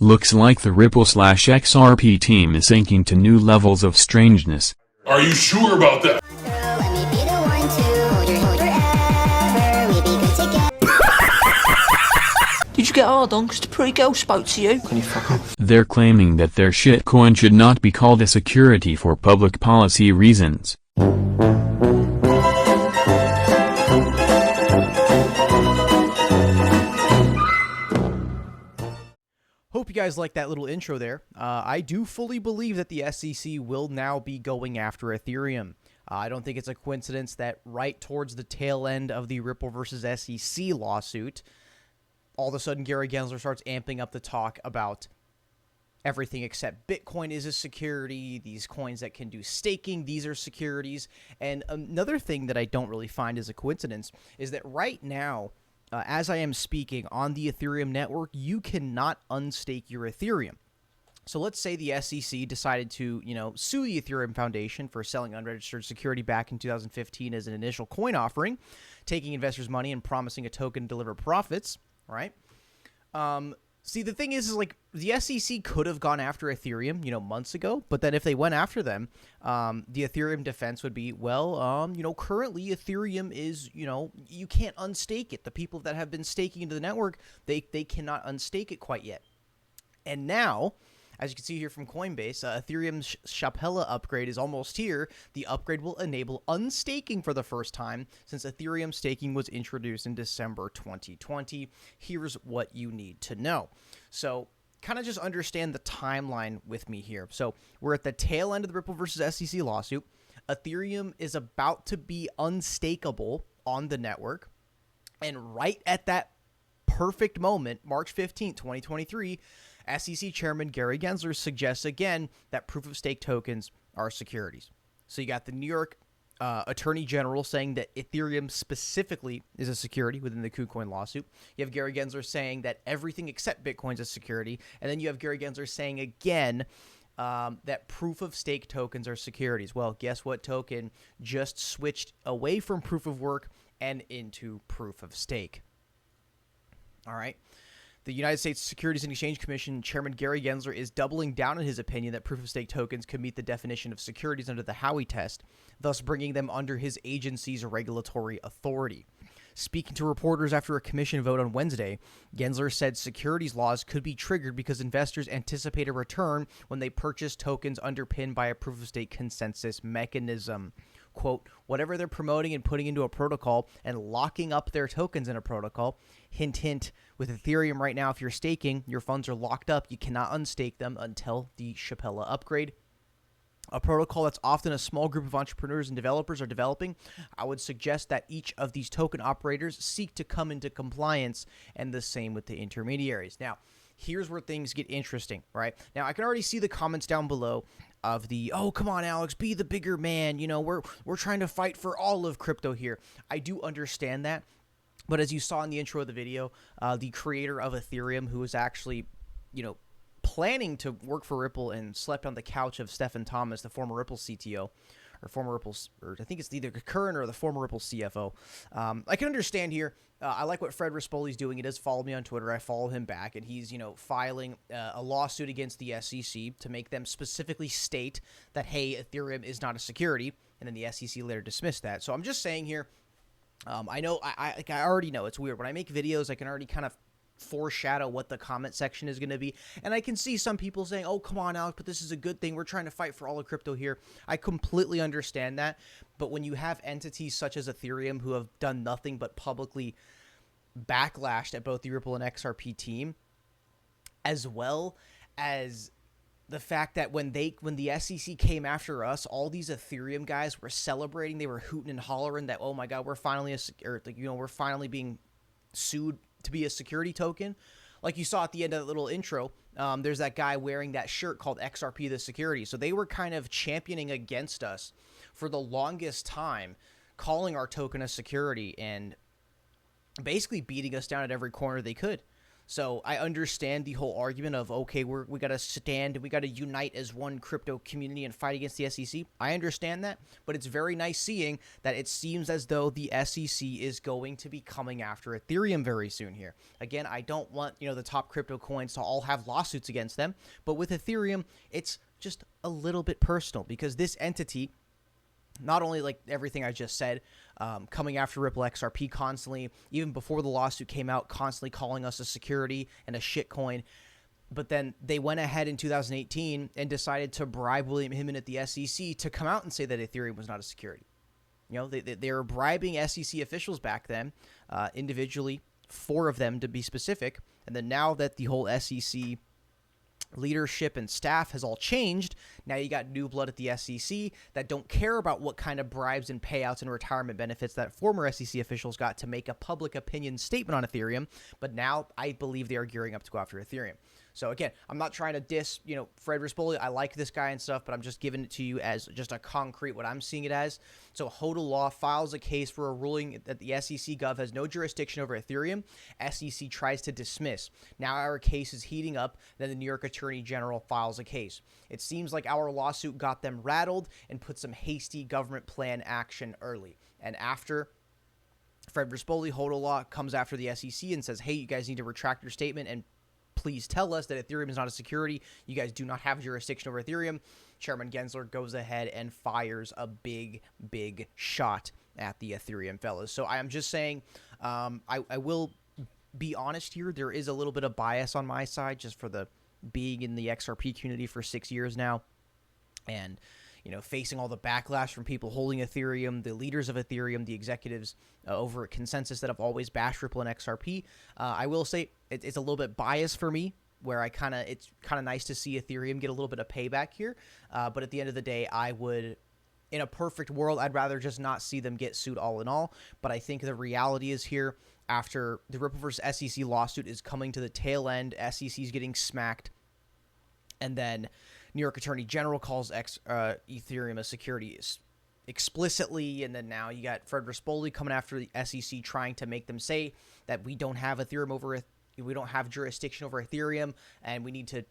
Looks like the Ripple/XRP team is sinking to new levels of strangeness. Are you sure about that? Did you get hard on because the pre-girl spoke to you? Can you fuck off? They're claiming that their shitcoin should not be called a security for public policy reasons. Hope you guys like that little intro there. I do fully believe that the SEC will now be going after Ethereum. I don't think it's a coincidence that right towards the tail end of the Ripple versus SEC lawsuit, all of a sudden Gary Gensler starts amping up the talk about everything except Bitcoin is a security, these coins that can do staking, these are securities. And another thing that I don't really find is a coincidence is that right now, as I am speaking on the Ethereum network, you cannot unstake your Ethereum. So let's say the SEC decided to, sue the Ethereum Foundation for selling unregistered security back in 2015 as an initial coin offering, taking investors' money and promising a token to deliver profits, right? See, the thing is like the SEC could have gone after Ethereum, months ago, but then if they went after them, the Ethereum defense would be, well, currently Ethereum is, you can't unstake it. The people that have been staking into the network, they cannot unstake it quite yet. And now, as you can see here from Coinbase, Ethereum's Chapella upgrade is almost here. The upgrade will enable unstaking for the first time since Ethereum staking was introduced in December 2020. Here's what you need to know. So kind of just understand the timeline with me here. So we're at the tail end of the Ripple versus SEC lawsuit. Ethereum is about to be unstakeable on the network. And right at that perfect moment, March 15th, 2023, SEC Chairman Gary Gensler suggests again that proof-of-stake tokens are securities. So you got the New York Attorney General saying that Ethereum specifically is a security within the KuCoin lawsuit. You have Gary Gensler saying that everything except Bitcoin is a security. And then you have Gary Gensler saying again that proof-of-stake tokens are securities. Well, guess what token just switched away from proof-of-work and into proof-of-stake? All right. The United States Securities and Exchange Commission Chairman Gary Gensler is doubling down on his opinion that proof-of-stake tokens could meet the definition of securities under the Howey test, thus bringing them under his agency's regulatory authority. Speaking to reporters after a commission vote on Wednesday, Gensler said securities laws could be triggered because investors anticipate a return when they purchase tokens underpinned by a proof-of-stake consensus mechanism. Quote, whatever they're promoting and putting into a protocol and locking up their tokens in a protocol. Hint, hint, with Ethereum right now, if you're staking, your funds are locked up. You cannot unstake them until the Chapella upgrade. A protocol that's often a small group of entrepreneurs and developers are developing. I would suggest that each of these token operators seek to come into compliance, and the same with the intermediaries. Now, here's where things get interesting, right? Now, I can already see the comments down below of the, oh, come on, Alex, be the bigger man. We're trying to fight for all of crypto here. I do understand that. But as you saw in the intro of the video, the creator of Ethereum, who was actually, planning to work for Ripple and slept on the couch of Stephen Thomas, the former Ripple CTO, or I think it's either the current or the former Ripple CFO. I can understand here. I like what Fred Rispoli's doing. He does follow me on Twitter. I follow him back, and he's, filing a lawsuit against the SEC to make them specifically state that, hey, Ethereum is not a security, and then the SEC later dismissed that. So I'm just saying here, I know, I already know it's weird. When I make videos, I can already kind of foreshadow what the comment section is going to be. And I can see some people saying, oh, come on, Alex, but this is a good thing. We're trying to fight for all of crypto here. I completely understand that. But when you have entities such as Ethereum who have done nothing but publicly backlashed at both the Ripple and XRP team, as well as the fact that when the SEC came after us, all these Ethereum guys were celebrating. They were hooting and hollering that, oh my God, we're finally we're finally being sued to be a security token. Like you saw at the end of the little intro, there's that guy wearing that shirt called XRP the security. So they were kind of championing against us for the longest time, calling our token a security and basically beating us down at every corner they could. So I understand the whole argument of, okay, we got to stand and we got to unite as one crypto community and fight against the SEC. I understand that, but it's very nice seeing that it seems as though the SEC is going to be coming after Ethereum very soon here. Again, I don't want, the top crypto coins to all have lawsuits against them, but with Ethereum, it's just a little bit personal because this entity, not only like everything I just said, coming after Ripple XRP constantly, even before the lawsuit came out, constantly calling us a security and a shitcoin. But then they went ahead in 2018 and decided to bribe William Hinman at the SEC to come out and say that Ethereum was not a security. They were bribing SEC officials back then, individually, 4 of them to be specific. And then now that the whole SEC leadership and staff has all changed, now you got new blood at the SEC that don't care about what kind of bribes and payouts and retirement benefits that former SEC officials got to make a public opinion statement on Ethereum, but now I believe they are gearing up to go after Ethereum. So again, I'm not trying to diss, Fred Rispoli. I like this guy and stuff, but I'm just giving it to you as just a concrete what I'm seeing it as. So HODL Law files a case for a ruling that the SEC Gov has no jurisdiction over Ethereum. SEC tries to dismiss. Now our case is heating up. Then the New York Attorney General files a case. It seems like our lawsuit got them rattled and put some hasty government plan action early. And after Fred Rispoli, HODL Law comes after the SEC and says, hey, you guys need to retract your statement and please tell us that Ethereum is not a security. You guys do not have jurisdiction over Ethereum. Chairman Gensler goes ahead and fires a big, big shot at the Ethereum fellas. So I am just saying, I will be honest here. There is a little bit of bias on my side just for the being in the XRP community for 6 years now. And, facing all the backlash from people holding Ethereum, the leaders of Ethereum, the executives over at Consensus that have always bashed Ripple and XRP. I will say it's a little bit biased for me, where it's kind of nice to see Ethereum get a little bit of payback here. But at the end of the day, I would, in a perfect world, I'd rather just not see them get sued all in all. But I think the reality is here, after the Ripple versus SEC lawsuit is coming to the tail end, SEC is getting smacked, and then New York Attorney General calls Ethereum a security explicitly, and then now you got Fred Rispoli coming after the SEC trying to make them say that we don't have we don't have jurisdiction over Ethereum, and we need to.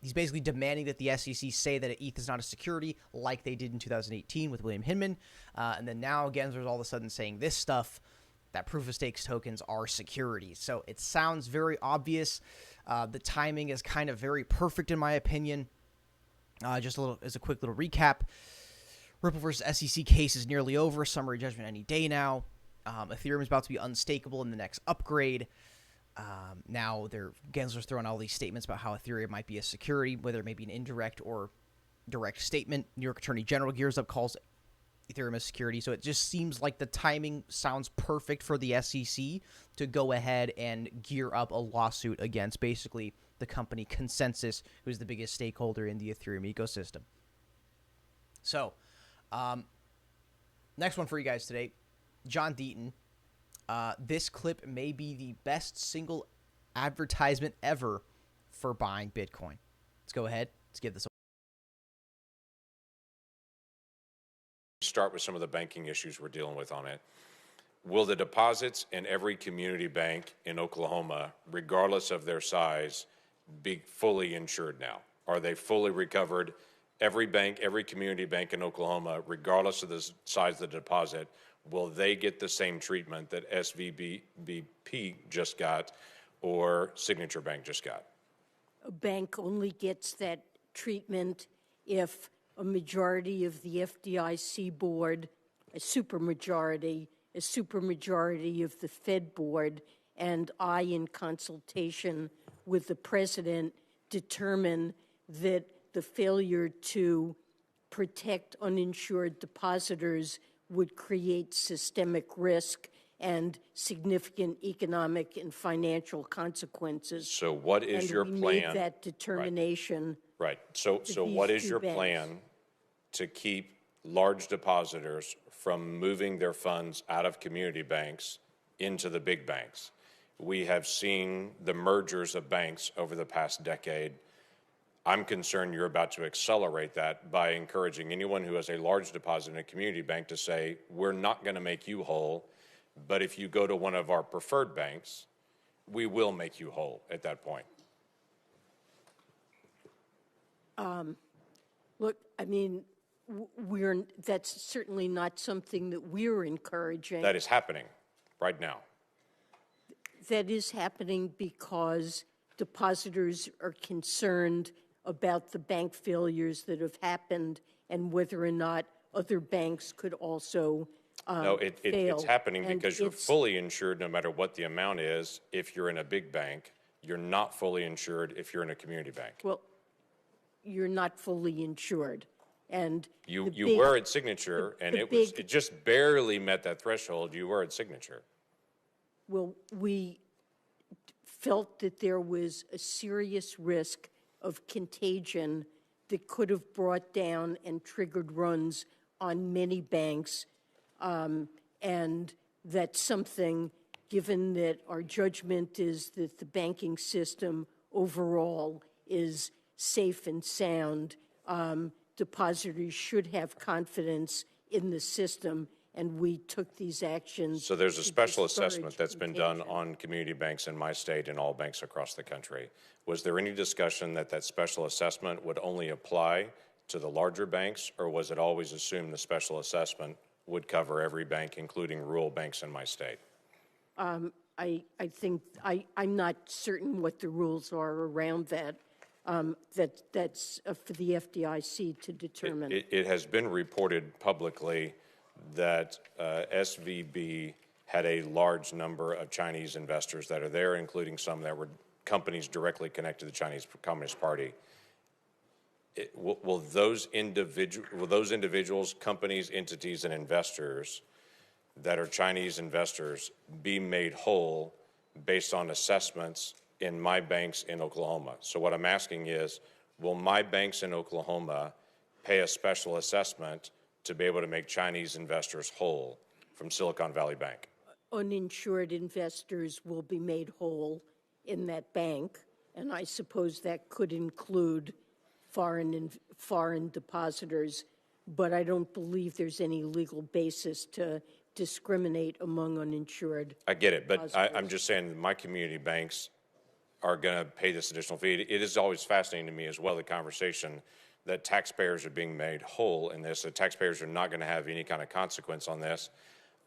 He's basically demanding that the SEC say that ETH is not a security, like they did in 2018 with William Hinman, and then now Gensler's all of a sudden saying this stuff, that proof of stakes tokens are securities. So it sounds very obvious. The timing is kind of very perfect in my opinion. Just as a quick little recap, Ripple versus SEC case is nearly over. Summary judgment any day now. Ethereum is about to be unstakeable in the next upgrade. Now Gensler's throwing all these statements about how Ethereum might be a security, whether it may be an indirect or direct statement. New York Attorney General gears up, calls Ethereum a security. So it just seems like the timing sounds perfect for the SEC to go ahead and gear up a lawsuit against basically the company Consensus, who's the biggest stakeholder in the Ethereum ecosystem. So, next one for you guys today, John Deaton. This clip may be the best single advertisement ever for buying Bitcoin. Let's go ahead. Let's give this a start with some of the banking issues we're dealing with on it. Will the deposits in every community bank in Oklahoma, regardless of their size, be fully insured now? Are they fully recovered? Every bank, every community bank in Oklahoma, regardless of the size of the deposit, will they get the same treatment that SVBP just got or Signature Bank just got? A bank only gets that treatment if a majority of the FDIC board, a supermajority of the Fed board, and I, in consultation with the president, determine that the failure to protect uninsured depositors would create systemic risk and significant economic and financial consequences. So what is your plan? We made that determination. Right. So what is your plan to keep large depositors from moving their funds out of community banks into the big banks? We have seen the mergers of banks over the past decade. I'm concerned you're about to accelerate that by encouraging anyone who has a large deposit in a community bank to say, we're not going to make you whole, but if you go to one of our preferred banks, we will make you whole at that point. Look, I mean, that's certainly not something that we're encouraging. That is happening right now. That is happening because depositors are concerned about the bank failures that have happened and whether or not other banks could also No, fail. it's happening And because you're it's- fully insured no matter what the amount is if you're in a big bank. You're not fully insured if you're in a community bank. Well, you're not fully insured. And You the big- were at Signature, and the it just barely met that threshold. You were at Signature. Well, we felt that there was a serious risk of contagion that could have brought down and triggered runs on many banks. And that's something, given that our judgment is that the banking system overall is safe and sound, depositors should have confidence in the system, and we took these actions. So there's a to special discourage assessment that's been done contagion. on community banks in my state and all banks across the country. Was there any discussion that that special assessment would only apply to the larger banks, or was it always assumed the special assessment would cover every bank, including rural banks in my state? I think, I'm not certain what the rules are around that. That's for the FDIC to determine. It has been reported publicly that SVB had a large number of Chinese investors that are there, including some that were companies directly connected to the Chinese Communist Party. Will those individuals, companies, entities, and investors that are Chinese investors be made whole based on assessments in my banks in Oklahoma? So what I'm asking is, will my banks in Oklahoma pay a special assessment to be able to make Chinese investors whole from Silicon Valley Bank? Uninsured investors will be made whole in that bank, and I suppose that could include foreign depositors, but I don't believe there's any legal basis to discriminate among uninsured. I get it, but I'm just saying my community banks are going to pay this additional fee. It is always fascinating to me as well, the conversation that taxpayers are being made whole in this, that taxpayers are not going to have any kind of consequence on this.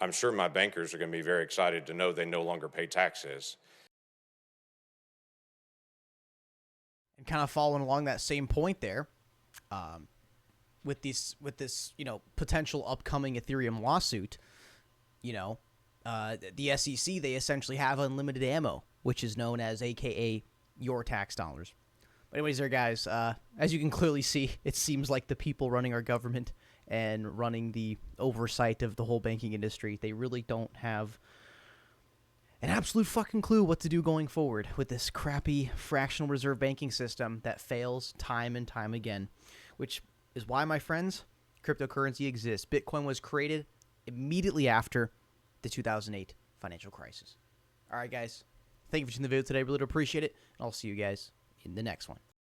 I'm sure my bankers are going to be very excited to know they no longer pay taxes. And kind of following along that same point there, with this potential upcoming Ethereum lawsuit, the SEC, they essentially have unlimited ammo, which is known as AKA your tax dollars. But anyways there, guys, as you can clearly see, it seems like the people running our government and running the oversight of the whole banking industry, they really don't have an absolute fucking clue what to do going forward with this crappy fractional reserve banking system that fails time and time again, which is why, my friends, cryptocurrency exists. Bitcoin was created immediately after the 2008 financial crisis. All right, guys. Thank you for watching the video today. Really do appreciate it. And I'll see you guys in the next one.